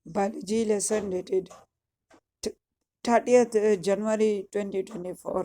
biology lesson dated 30th January 2024.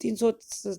300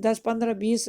10 15 20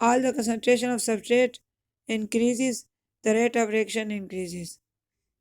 all the concentration of substrate increases the rate of reaction increases।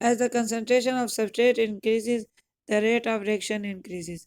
As the concentration of substrate increases, the rate of reaction increases।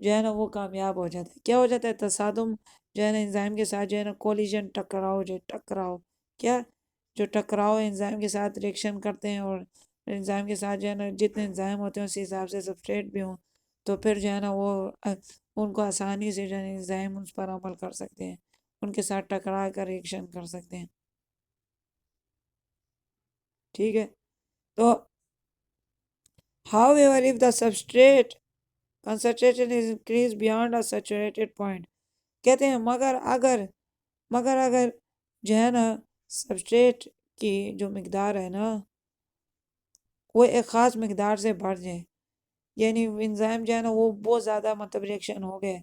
جو ہے نا وہ کامیاب ہو جاتا ہے. کیا ہو جاتا ہے؟ تصادم جو ہے نا انزائم کے ساتھ جو ہے نا کولیجن ٹکراؤ، جو ٹکراؤ کیا جو ٹکراؤ انزائم کے ساتھ ریئیکشن کرتے ہیں، اور انزائم کے ساتھ جو ہے نا جتنے انزائم ہوتے ہیں اسی حساب سے سبسٹریٹ بھی ہوں، تو پھر جو ہے نا وہ ان کو آسانی سے جو ہے نا انزائم اس پر عمل کر سکتے ہیں، ان کے ساتھ ٹکرا کر ریئیکشن کر سکتے ہیں. ٹھیک ہے. تو how ever if the substrate concentration is increased beyond a saturated point، کہتے ہیں مگر اگر جو ہے نا سبسٹریٹ کی جو مقدار ہے نا وہ ایک خاص مقدار سے بڑھ جائے، یعنی انزائم جو ہے نا وہ بہت زیادہ مطلب ریئیکشن ہو گئے،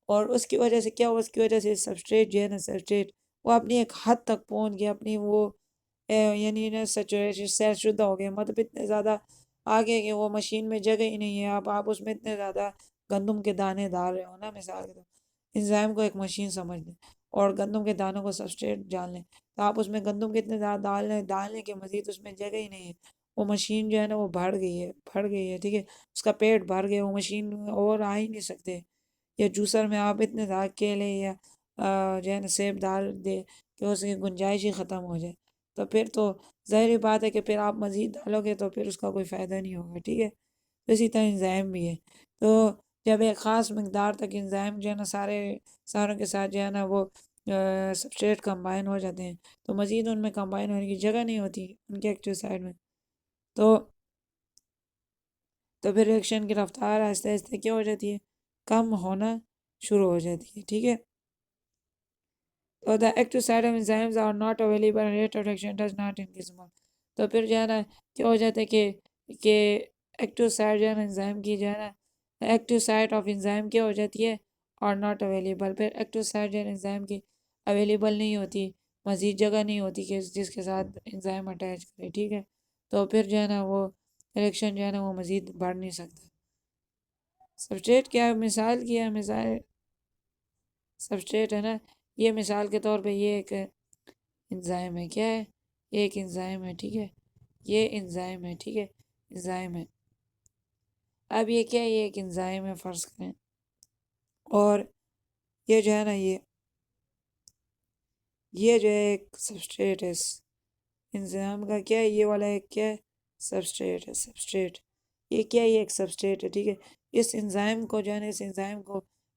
اور اس کی وجہ سے کیا ہوا، اس کی وجہ سے سبسٹریٹ جو ہے نا سبسٹریٹ وہ اپنی ایک حد تک پہنچ گیا، اپنی وہ یعنی نا سیچوریشن سیر شدہ ہو گئے، مطلب اتنے زیادہ آگے کہ وہ مشین میں جگہ ہی نہیں ہے. آپ اس میں اتنے زیادہ گندم کے دانے ڈال رہے ہو نا، مثال کے طور انزائم کو ایک مشین سمجھ لیں اور گندم کے دانوں کو سبسٹریٹ جان لیں، تو آپ اس میں گندم کے اتنے زیادہ ڈالنے کے مزید اس میں جگہ ہی نہیں ہے. وہ مشین جو ہے نا وہ بڑھ گئی ہے. ٹھیک ہے، اس کا پیٹ بھر گیا، وہ مشین اور آ ہی نہیں سکتے. یا جوسر میں آپ اتنے زیادہ کیلے یا جو ہے نا سیب ڈال دے کہ اس کی گنجائش ہی ختم ہو جائے، تو پھر تو ظاہری بات ہے کہ پھر آپ مزید ڈالو گے تو پھر اس کا کوئی فائدہ نہیں ہوگا. ٹھیک ہے، تو اسی طرح انزائم بھی ہے. تو جب ایک خاص مقدار تک انزائم جو ہے نا ساروں کے ساتھ جو ہے نا وہ سبسٹریٹ کمبائن ہو جاتے ہیں، تو مزید ان میں کمبائن ہونے کی جگہ نہیں ہوتی ان کے ایکٹیو سائڈ میں، تو پھر ریئیکشن کی رفتار آہستہ آہستہ کیا ہو جاتی ہے، کم ہونا شروع ہو جاتی ہے. ٹھیک ہے. تو the active side of enzymes are not available, rate of reaction does not increase more. تو پھر جو ہے نا کیا ہو جاتا ہے کہ ایکٹیو سائڈ جو ہے نا انزائم کی جو ہے نا ایکٹیو سائٹ آف انزائم کیا ہو جاتی ہے، اور ناٹ اویلیبل. پھر ایکٹیو سائٹ جو ہے انزائم کی اویلیبل نہیں ہوتی، مزید جگہ نہیں ہوتی کہ جس کے ساتھ انزائم اٹیچ کرے. ٹھیک ہے، تو پھر جو ہے نا وہ ریئیکشن جو ہے نا وہ مزید بڑھ نہیں سکتا. سبسٹریٹ کیا مثال کیا مثال سبسٹریٹ ہے نا، یہ مثال کے طور پہ یہ ایک انزائم ہے. کیا ہے؟ یہ ایک انزائم ہے. ٹھیک ہے، یہ انزائم ہے. ٹھیک ہے، انزائم ہے. اب یہ کیا ہے؟ یہ ایک انزائم ہے فرض کریں، اور یہ جو ہے نا یہ جو ہے ایک سبسٹریٹ ہے. انزائم کا کیا ہے؟ یہ والا ایک کیا ہے؟ سبسٹریٹ ہے. سبسٹریٹ یہ کیا ہے؟ یہ ایک سبسٹریٹ ہے. ٹھیک ہے، اس انزائم کو جو ہے نا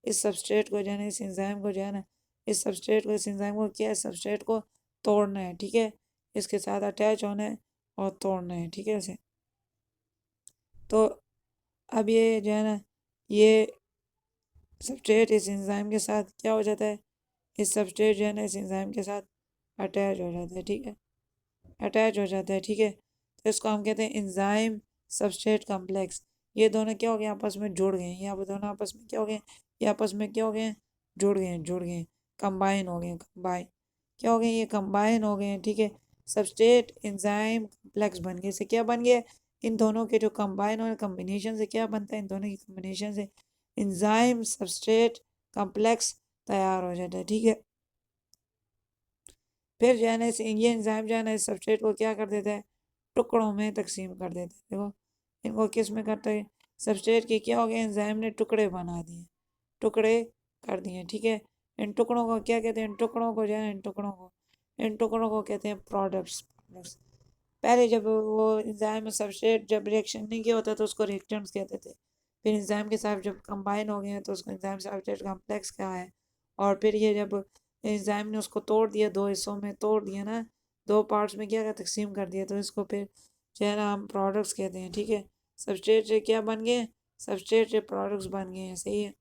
اس سبسٹریٹ کو جو ہے نا اس انزائم کو جو ہے نا اس سبسٹریٹ کو اس انزائم کو کیا ہے؟ سبسٹریٹ کو توڑنا ہے. ٹھیک ہے، اس کے ساتھ اٹیچ ہونا ہے اور توڑنا ہے. ٹھیک ہے اسے. تو اب یہ جو ہے نا یہ سبسٹریٹ اس انزائم کے ساتھ کیا ہو جاتا ہے؟ اس سبسٹریٹ جو ہے نا اس انزائم کے ساتھ اٹیچ ہو جاتا ہے. ٹھیک ہے، اٹیچ ہو جاتا ہے. ٹھیک ہے، تو اس کو ہم کہتے ہیں انزائم سبسٹریٹ کمپلیکس. یہ دونوں کیا ہو گئے؟ آپس میں جڑ گئے ہیں. یہ دونوں آپس میں کیا ہو گئے؟ یہ آپس میں کیا ہو گئے ہیں؟ جڑ گئے ہیں، کمبائن ہو گئے ہیں. کیا ہو گئے؟ یہ کمبائن ہو گئے ہیں. ٹھیک ہے، سبسٹریٹ انزائم کمپلیکس بن گئے. سے کیا بن گئے؟ ان دونوں کے جو کمبائن اور کمبینیشن سے کیا بنتا ہے؟ ان دونوں کی کمبینیشن سے انزائم سبسٹریٹ کمپلیکس تیار ہو جاتا ہے. ٹھیک ہے، پھر جو ہے نا یہ انزائم جو ہے نا اس سبسٹریٹ کو کیا کر دیتا ہے؟ ٹکڑوں میں تقسیم کر دیتا ہے. دیکھو ان کو کس میں کرتا ہے؟ سبسٹریٹ کے کیا ہو گئے؟ انزائم نے ٹکڑے بنا دیے، ٹکڑے کر دیے. ٹھیک ہے، ان ٹکڑوں کو کیا کہتے ہیں؟ ان ٹکڑوں کو جو ہے نا ان ٹکڑوں کو کہتے ہیں پروڈکٹس. پہلے جب وہ انزائم سبسٹریٹ جب ریئیکشن نہیں کیا ہوتا تو اس کو ریئیکٹنٹس کہتے تھے. پھر انزائم کے ساتھ جب کمبائن ہو گئے ہیں تو اس کو انزائم سبسٹریٹ کمپلیکس کہا ہے. اور پھر یہ جب انزائم نے اس کو توڑ دیا، دو حصوں میں توڑ دیا نا، دو پارٹس میں کیا تقسیم کر دیا، تو اس کو پھر جو ہے نا ہم پروڈکٹس کہتے ہیں. ٹھیک ہے، سبسٹریٹ سے کیا بن گئے؟ سبسٹریٹ سے پروڈکٹس بن گئے ہیں. صحیح ہے.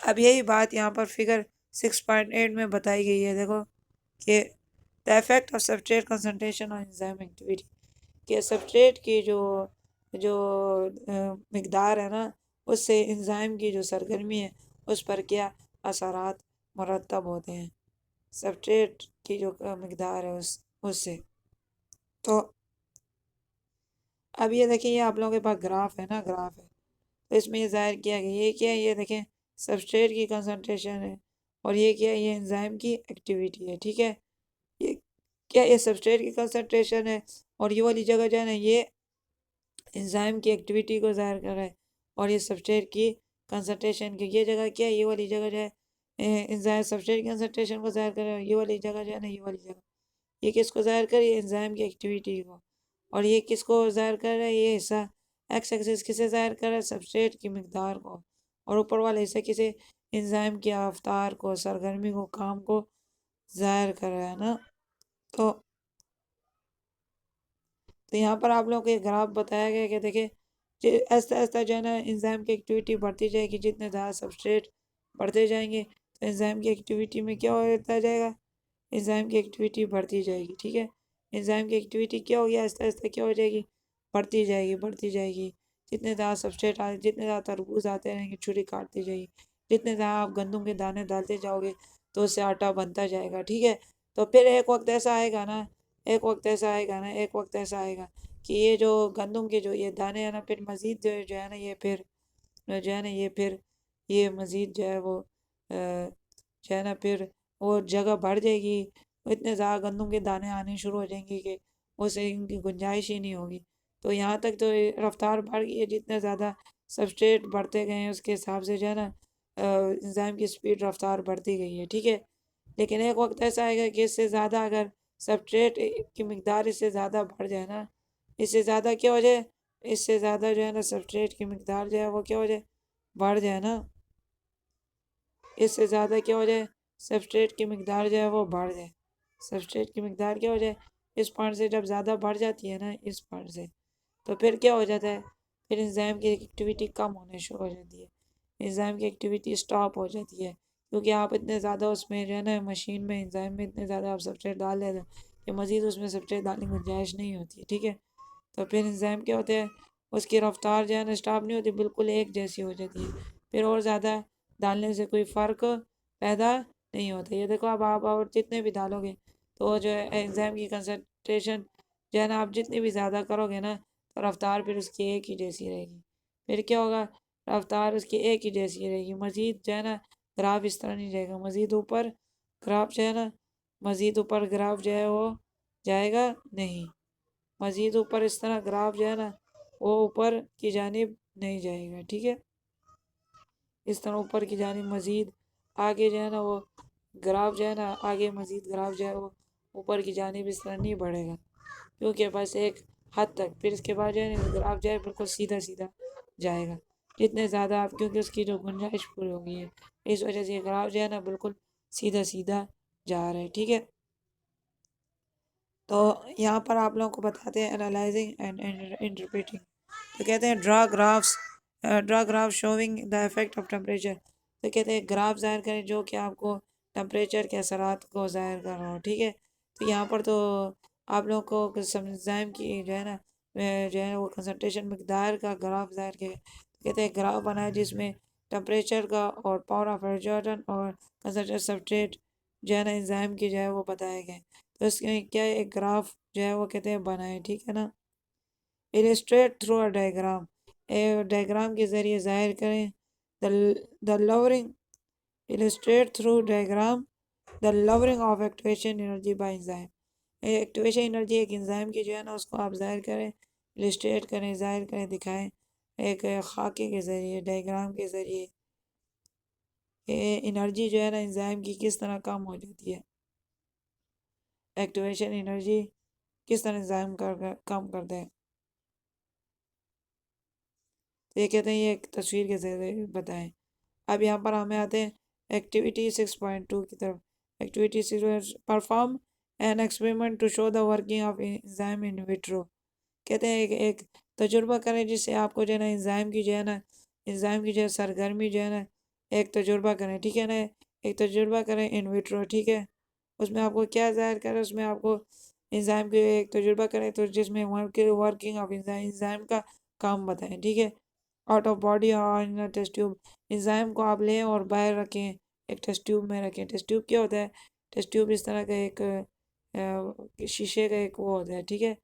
اب یہی بات یہاں پر فگر 6.8 میں بتائی گئی ہے. دیکھو کہ the effect of substrate concentration on enzyme activity, کہ سبسٹریٹ کی جو مقدار ہے نا اس سے انزائم کی جو سرگرمی ہے اس پر کیا اثرات مرتب ہوتے ہیں، سبسٹریٹ کی جو مقدار ہے اس سے. تو اب یہ دیکھیں، یہ آپ لوگوں کے پاس گراف ہے نا، گراف ہے تو اس میں یہ ظاہر کیا گیا یہ کیا ہے؟ یہ دیکھیں سبسٹریٹ کی کنسنٹریشن ہے، اور یہ کیا ہے؟ یہ انزائم کی ایکٹیویٹی ہے. ٹھیک ہے، یہ کیا؟ یہ سبسٹریٹ کی کنسنٹریشن ہے، اور یہ والی جگہ جو ہے نا یہ انزائم کی ایکٹیویٹی کو ظاہر کر رہا ہے، اور یہ سبسٹریٹ کی کنسنٹریشن کی یہ جگہ کیا ہے، یہ والی جگہ جو ہے سبسٹریٹ کی کنسنٹریشن کو ظاہر کر رہا ہے، یہ والی جگہ جو ہے نا، یہ والی جگہ یہ کس کو ظاہر کر رہی ہے، انزائم کی ایکٹیویٹی کو، اور یہ کس کو ظاہر کر رہا ہے، یہ حصہ ایکس ایکسس کسے ظاہر کر رہا ہے، سبسٹریٹ کی مقدار کو، اور اوپر والا حصہ کسے، انزائم کی رفتار کو، سرگرمی کو، کام کو ظاہر کر رہا ہے نا۔ تو یہاں پر آپ لوگوں کو یہ گراف بتایا گیا کہ دیکھیں ایسا ایسا جو ہے نا انزائم کی ایکٹیویٹی بڑھتی جائے گی، جتنے زیادہ سبسٹریٹ بڑھتے جائیں گے تو انزائم کی ایکٹیویٹی میں کیا ہوتا جائے گا، انزائم کی ایکٹیویٹی بڑھتی جائے گی، ٹھیک ہے، انزائم کی ایکٹیویٹی کیا ہوگی، آہستہ آہستہ کیا ہو جائے گی، بڑھتی جائے گی، بڑھتی جائے گی، جتنے زیادہ سبسٹریٹ جتنے زیادہ تربوز آتے رہیں گے چھری کاٹتی جائے گی، جتنے زیادہ آپ گندم کے دانے ڈالتے جاؤ گے تو اس سے آٹا بنتا جائے گا، ٹھیک ہے۔ تو پھر ایک وقت ایسا آئے گا نا، ایک وقت ایسا آئے گا نا، ایک وقت ایسا آئے گا کہ یہ جو گندم کے جو یہ دانے ہیں نا، پھر مزید جو ہے نا یہ پھر جو ہے نا یہ پھر یہ مزید جو ہے وہ جو ہے نا پھر وہ جگہ بڑھ جائے گی، اتنے زیادہ گندم کے دانے آنے شروع ہو جائیں گے کہ اسے ان کی گنجائش ہی نہیں ہوگی۔ تو یہاں تک تو رفتار بڑھ گئی ہے، جتنے زیادہ سبسٹریٹ بڑھتے گئے ہیں اس کے حساب سے جو ہے نا انزائم کی سپیڈ رفتار بڑھتی گئی ہے، ٹھیک ہے۔ لیکن ایک وقت ایسا آئے گا کہ اس سے زیادہ اگر سبسٹریٹ کی مقدار اس سے زیادہ بڑھ جائے نا، اس سے زیادہ کیا ہو جائے، اس سے زیادہ جو ہے نا سبسٹریٹ کی مقدار جو ہے وہ کیا ہو جائے، بڑھ جائے نا، اس سے زیادہ کیا ہو جائے، سبسٹریٹ کی مقدار جو ہے وہ بڑھ جائے، سبسٹریٹ کی مقدار کیا ہو جائے، اس پوائنٹ سے جب زیادہ بڑھ جاتی ہے نا، اس پوائنٹ سے، تو پھر کیا ہو جاتا ہے، پھر انزائم کی ایکٹیویٹی کم ہونے شروع ہو جاتی ہے، انزائم کی ایکٹیویٹی سٹاپ ہو جاتی ہے، کیونکہ آپ اتنے زیادہ اس میں جو ہے نا مشین میں انزائم میں اتنے زیادہ آپ سبسٹریٹ ڈال دیتے ہو کہ مزید اس میں سبسٹریٹ ڈالنے کی گنجائش نہیں ہوتی، ٹھیک ہے۔ تو پھر انزائم کیا ہوتے ہیں، اس کی رفتار جو ہے نا اسٹاپ نہیں ہوتی، بالکل ایک جیسی ہو جاتی ہے، پھر اور زیادہ ڈالنے سے کوئی فرق پیدا نہیں ہوتا۔ یہ دیکھو اب آپ اور جتنے بھی ڈالو گے تو جو ہے انزائم کی کنسنٹریشن جو ہے نا آپ جتنی بھی زیادہ کرو گے نا تو رفتار پھر اس کی ایک ہی جیسی رہے گی، پھر کیا ہوگا، رفتار اس کی ایک ہی جیسی رہے گی، مزید جو ہے نا گراف اس طرح نہیں جائے گا، مزید اوپر گراف جو ہے نا، مزید اوپر گراف جو ہے وہ جائے گا نہیں، مزید اوپر اس طرح گراف جو ہے نا وہ اوپر کی جانب نہیں جائے گا، ٹھیک ہے، اس طرح اوپر کی جانب مزید آگے جو ہے نا وہ گراف جو ہے نا آگے مزید گراف جو ہے وہ اوپر کی جانب اس طرح نہیں بڑھے گا، کیونکہ بس ایک حد تک، پھر اس کے بعد جو ہے نا گراف جو ہے بالکل سیدھا سیدھا جائے گا، جتنے زیادہ آپ، کیونکہ اس کی جو گنجائش پوری ہو گئی ہے اس وجہ سے یہ گراف جو ہے نا بالکل سیدھا سیدھا جا رہا ہے، ٹھیک ہے۔ تو یہاں پر آپ لوگوں کو بتاتے ہیں انالائزنگ اینڈ انٹرپریٹنگ، تو کہتے ہیں draw graph showing the effect of temperature, تو کہتے ہیں گراف ظاہر کریں جو کہ آپ کو ٹمپریچر کے اثرات کو ظاہر کر رہا ہو، ٹھیک ہے۔ تو یہاں پر تو آپ لوگوں کو انزائم کی جو ہے نا جو ہے وہ کنسنٹریشن مقدار کا گراف ظاہر کیا، کہتے ہیں گراف بنائے جس میں ٹمپریچر کا اور پاور آف ایڈجسٹنٹ اور کنسنٹریٹ سبسٹریٹ جو ہے نا انزائم کی جو ہے وہ بتائے گئے، تو اس میں کیا ایک گراف جو ہے وہ کہتے ہیں بنائے، ٹھیک ہے نا۔ illustrate through a diagram، diagram کے ذریعے ظاہر کریں، the lowering illustrate through diagram the lowering of activation energy by enzyme، activation energy ایک انزائم کی جو ہے نا اس کو آپ ظاہر کریں، illustrate کریں، ظاہر کریں، دکھائیں ایک خاکے کے ذریعے، ڈائیگرام کے ذریعے، انرجی جو ہے نا انزائم کی کس طرح کم ہو جاتی ہے، ایکٹیویشن انرجی کس طرح انزائم کم کرتے ہیں، تو یہ کہتے ہیں یہ ایک تصویر کے ذریعے بتائیں۔ اب یہاں پر ہمیں آتے ہیں ایکٹیویٹی 6.2 کی طرف، activity 6 perform an experiment to show the working of enzyme in vitro, کہتے ہیں ایک تجربہ کریں جس سے آپ کو جو ہے نا انزائم کی جو ہے نا انزائم کی جو ہے سرگرمی جو ہے نا ایک تجربہ کریں، ٹھیک ہے نا، ایک تجربہ کریں ان ویٹرو، ٹھیک ہے، اس میں آپ کو کیا ظاہر کریں، اس میں آپ کو انزائم کے ایک تجربہ کریں تو جس میں ورکنگ آف انزائم کا کام بتائیں، ٹھیک ہے، آؤٹ آف باڈی اور ان ٹیسٹ ٹیوب، انزائم کو آپ لیں اور باہر رکھیں، ایک ٹیسٹ ٹیوب میں رکھیں، ٹیسٹ ٹیوب کیا ہوتا ہے، ٹیسٹ ٹیوب اس طرح کا ایک شیشے کا ایک وہ ہوتا ہے، ٹھیک ہے،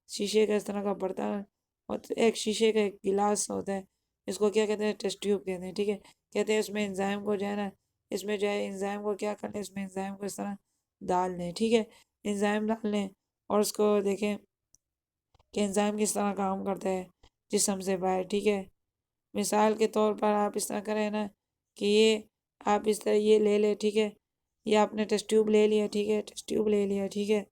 شیشے کا اس طرح کا برتن اور ایک شیشے کا ایک گلاس ہوتا ہے، اس کو کیا کہتے ہیں، ٹیسٹ ٹیوب کہتے ہیں، ٹھیک ہے، کہتے ہیں اس میں انزائم کو جو ہے نا اس میں جو ہے انزائم کو کیا کرنا ہے، اس میں انزائم کو اس طرح ڈال دیں، ٹھیک ہے، انزائم ڈال لیں اور اس کو دیکھیں کہ انزائم کس طرح کام کرتا ہے جسم سے باہر، ٹھیک ہے، مثال کے طور پر آپ اس طرح کریں نا کہ یہ آپ اس طرح یہ لے لیں، ٹھیک ہے، یہ آپ نے ٹیسٹ ٹیوب لے لیا، ٹھیک ہے، ٹیسٹ ٹیوب لے لیا، ٹھیک ہے،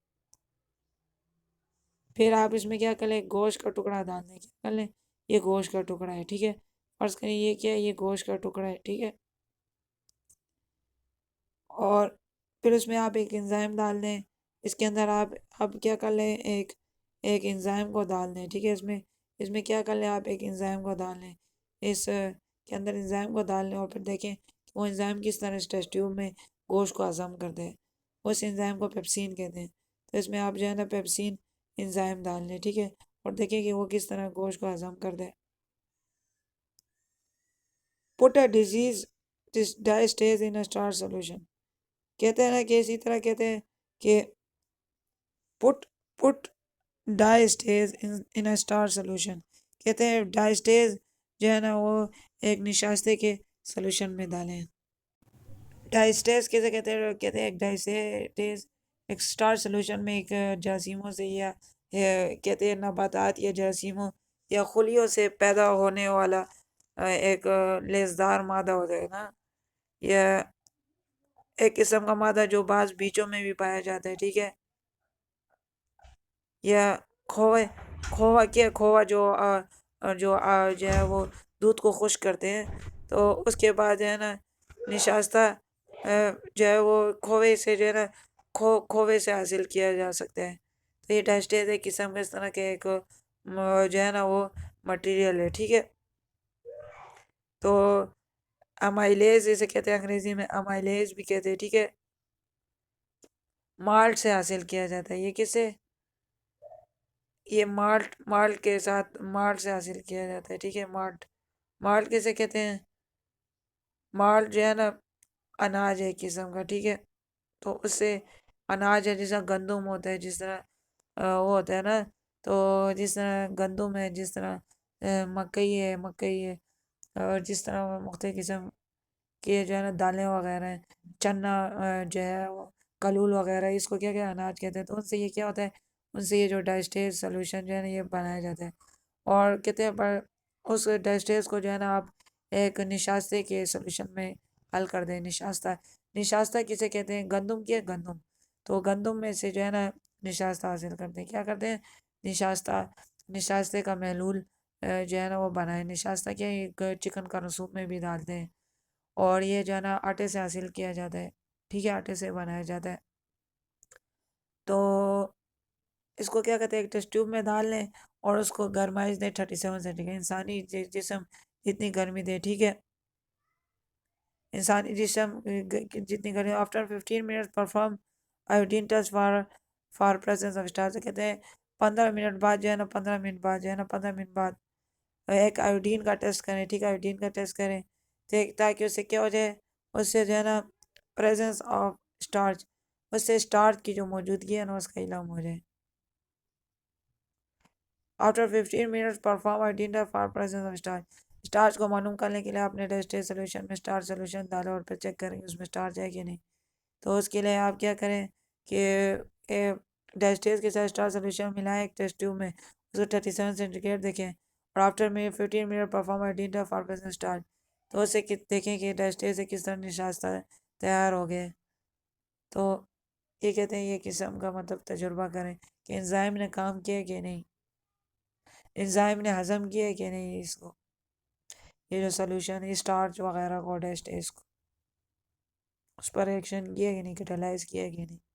پھر آپ اس میں کیا کر لیں، گوشت کا ٹکڑا ڈال دیں، کیا کر لیں، یہ گوشت کا ٹکڑا ہے، ٹھیک ہے، فرض کریں یہ کیا ہے، یہ گوشت کا ٹکڑا ہے، ٹھیک ہے، اور پھر اس میں آپ ایک انزائم ڈال دیں، اس کے اندر آپ اب کیا کر لیں، ایک انزائم کو ڈال دیں، ٹھیک ہے، اس میں کیا کر لیں، آپ ایک انزائم کو ڈال لیں، اس کے اندر انزائم کو ڈال لیں، اور پھر دیکھیں کہ وہ انزائم کس طرح اس ٹیسٹ ٹیوب میں گوشت کو ہضم کرتے ہیں، اس انزائم کو پیپسین کہتے ہیں، تو اس میں آپ جو ہے نا پیپسین انزائم ڈال لیں، ٹھیک ہے، اور دیکھیں کہ وہ کس طرح گوشت کو ہضم کر دے۔ Put a disease diastase in starch solution, کہتے ہیں نا کہ اسی طرح کہتے ہیں کہ پٹ پٹ ڈائسٹیز ان اسٹار سولوشن، کہتے ہیں ڈائسٹیز جو ہے نا وہ ایک نشاستے کے سولوشن میں ڈالیں۔ ڈائسٹیز کیسے کہتے ہیں ایک ڈائسٹیز ایک اسٹار سولوشن میں ایک جراثیموں سے یا کہتے ہیں نباتات یا جراثیموں یا خلیوں سے پیدا ہونے والا ایک لیزدار مادہ ہوتا ہے نا، یہ ایک قسم کا مادہ جو بعض بیچوں میں بھی پایا جاتا ہے، ٹھیک ہے، یا کھووا جو ہے وہ دودھ کو خشک کرتے ہیں، تو اس کے بعد جو ہے نا نشاستہ جو ہے وہ کھوے سے جو ہے نا کھوے سے حاصل کیا جا سکتا ہے، تو یہ ڈائسٹیز ایک قسم کا اس طرح کے ایک جو ہے نا وہ مٹیریل ہے، ٹھیک ہے، تو امائلیز اسے کہتے ہیں انگریزی میں امائلیز بھی کہتے ہیں، ٹھیک ہے، مالٹ سے حاصل کیا جاتا ہے، یہ کسے، یہ مالٹ کے ساتھ مالٹ سے حاصل کیا جاتا ہے، ٹھیک ہے، مالٹ کیسے کہتے ہیں، مالٹ جو ہے نا اناج ہے ایک قسم کا، ٹھیک ہے، تو اس سے اناج ہے جس طرح گندم ہوتا ہے، جس طرح وہ ہوتا ہے نا، تو جس طرح گندم ہے، جس طرح مکئی ہے اور جس طرح مختلف قسم کے جو ہے نا دالیں وغیرہ ہیں، چنا جو ہے وہ کلول وغیرہ، اس کو کیا اناج کہتے ہیں، تو ان سے یہ کیا ہوتا ہے، ان سے یہ جو ڈائسٹیز سولوشن جو ہے نا یہ بنایا جاتا ہے، اور کہتے ہیں پر اس ڈائسٹیز کو جو ہے نا آپ ایک نشاستے کے سولوشن میں حل کر دیں۔ نشاستہ کسے کہتے ہیں، گندم کی گندم، تو گندم میں سے جو ہے نا نشاستہ حاصل کرتے ہیں، کیا کرتے ہیں، نشاستے کا محلول جو ہے نا وہ بنائے، نشاستہ کیا ایک چکن کا رسوم میں بھی ڈالتے ہیں، اور یہ جو ہے نا آٹے سے حاصل کیا جاتا ہے، ٹھیک ہے، آٹے سے بنایا جاتا ہے، تو اس کو کیا کہتے ہیں ایک ٹیسٹ ٹیوب میں ڈال لیں اور اس کو گرمائش دیں 37 سینٹی گریڈ، انسانی جسم جتنی گرمی دے، ٹھیک ہے، انسانی جسم جتنی گرمی، after 15 minute perform iodine test for presence of star, سے کہتے ہیں 15 منٹ بعد جو ہے نا 15 منٹ بعد ایک آیوڈین کا ٹیسٹ کریں، ٹھیک ہے، آیوڈین کا ٹیسٹ کریں تاکہ اس سے کیا ہو جائے، اس سے جو ہے نا پریزنس آف اسٹارچ، اس سے اسٹارچ کی جو موجودگی ہے نا اس کا علم ہو جائے۔ After 15 minutes perform identify for presence of starch, starch کو معلوم کرنے کے لیے آپ نے ڈائسٹیز سولوشن میں اسٹارچ سولوشن ڈالا اور پھر چیک کریں گے اس میں اسٹارچ ہے کہ نہیں، تو اس کے لیے آپ کیا کریں کہ ڈائسٹیز کے ساتھ اسٹارچ سولوشن ملائیں ایک ٹیسٹ ٹیوب میں، اس کو 37 سینٹی گریڈ دیکھیں، اور آفٹر میں 15 minute perform identify for presence starch, تو اسے دیکھیں کہ ڈائسٹیز سے کس طرح نشاستہ تیار ہو گئے، تو یہ کہتے ہیں یہ قسم کا مطلب تجربہ کریں کہ انزائم نے کام کیا کہ نہیں، انزائم نے ہضم کیا کہ نہیں، اس کو یہ جو سولوشن ہے اسٹارچ وغیرہ کو ڈائسٹیز کو اس پر ایکشن کیا کہ نہیں، کیٹالائز کیا کہ نہیں۔